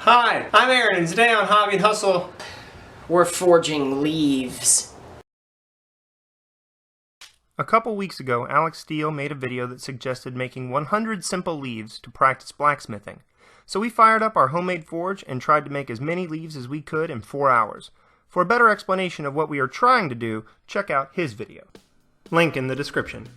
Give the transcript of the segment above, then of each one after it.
Hi, I'm Aaron, and today on Hobby and Hustle, we're forging leaves. A couple weeks ago, Alex Steele made a video that suggested making 100 simple leaves to practice blacksmithing. So we fired up our homemade forge and tried to make as many leaves as we could in 4 hours. For a better explanation of what we are trying to do, check out his video. Link in the description.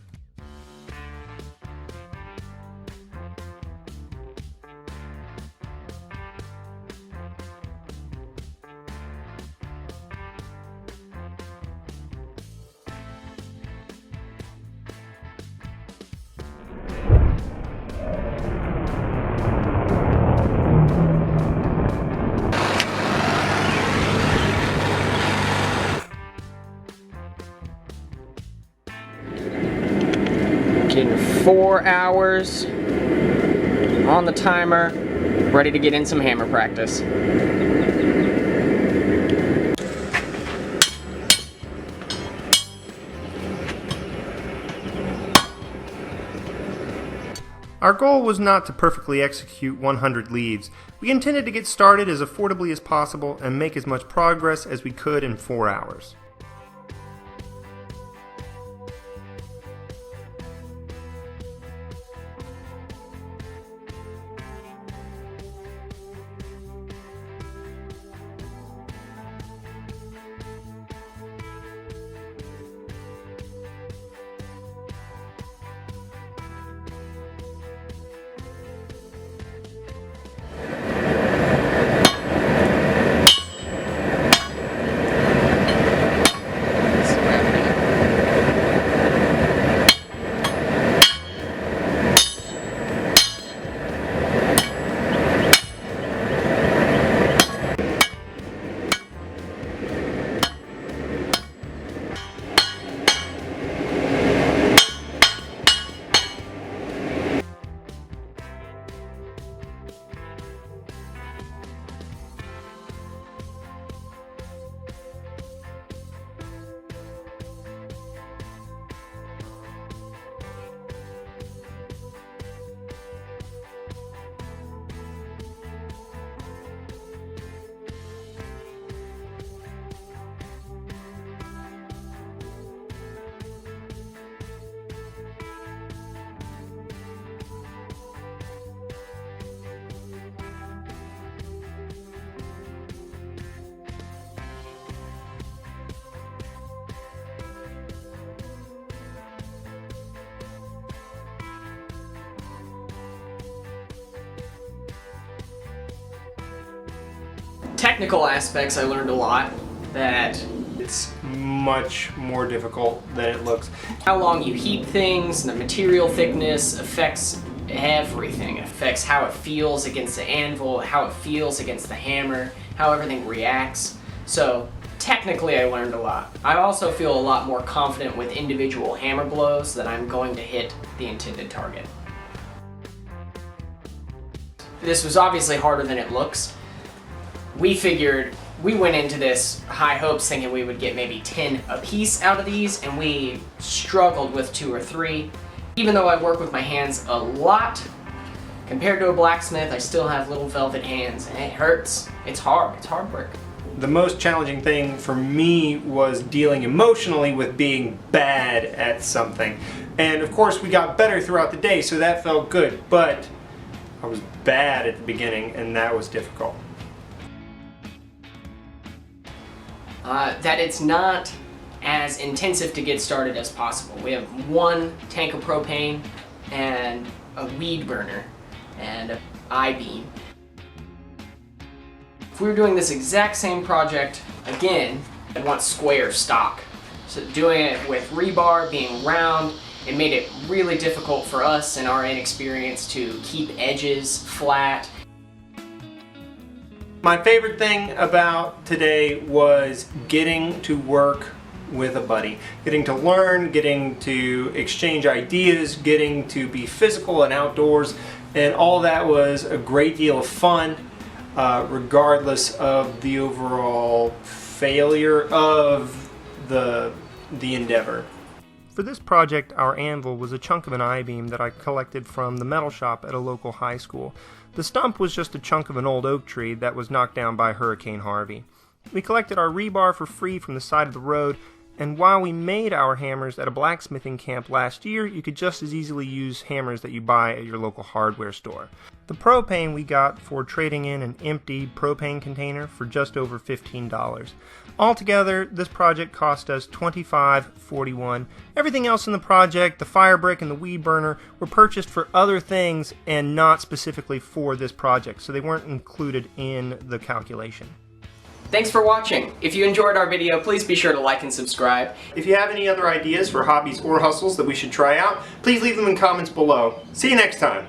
Getting 4 hours on the timer, ready to get in some hammer practice. Our goal was not to perfectly execute 100 leaves. We intended to get started as affordably as possible and make as much progress as we could in 4 hours. Technical aspects, I learned a lot. That It's much more difficult than it looks. how long you heat things, the material thickness affects everything. It affects how it feels against the anvil, how it feels against the hammer, how everything reacts. So technically I learned a lot. I also feel a lot more confident with individual hammer blows that I'm going to hit the intended target. This was obviously harder than it looks. We went into this high hopes thinking we would get maybe 10 a piece out of these, and we struggled with 2 or 3. Even though I work with my hands a lot, compared to a blacksmith, I still have little velvet hands, and it hurts. It's hard work. The most challenging thing for me was dealing emotionally with being bad at something. And of course we got better throughout the day, so that felt good, but I was bad at the beginning and that was difficult. That it's not as intensive to get started as possible. We have 1 tank of propane and a weed burner and an I-beam. If we were doing this exact same project again, I'd want square stock. So doing it with rebar being round, it made it really difficult for us in our inexperience to keep edges flat. My favorite thing about today was getting to work with a buddy. Getting to learn, getting to exchange ideas, getting to be physical and outdoors, and all that was a great deal of fun, regardless of the overall failure of the endeavor. For this project, our anvil was a chunk of an I-beam that I collected from the metal shop at a local high school. The stump was just a chunk of an old oak tree that was knocked down by Hurricane Harvey. We collected our rebar for free from the side of the road, and while we made our hammers at a blacksmithing camp last year, you could just as easily use hammers that you buy at your local hardware store. The propane we got for trading in an empty propane container for just over $15. Altogether, this project cost us $25.41. Everything else in the project, the fire brick and the weed burner, were purchased for other things and not specifically for this project, so they weren't included in the calculation. Thanks for watching. If you enjoyed our video, please be sure to like and subscribe. If you have any other ideas for hobbies or hustles that we should try out, please leave them in comments below. See you next time.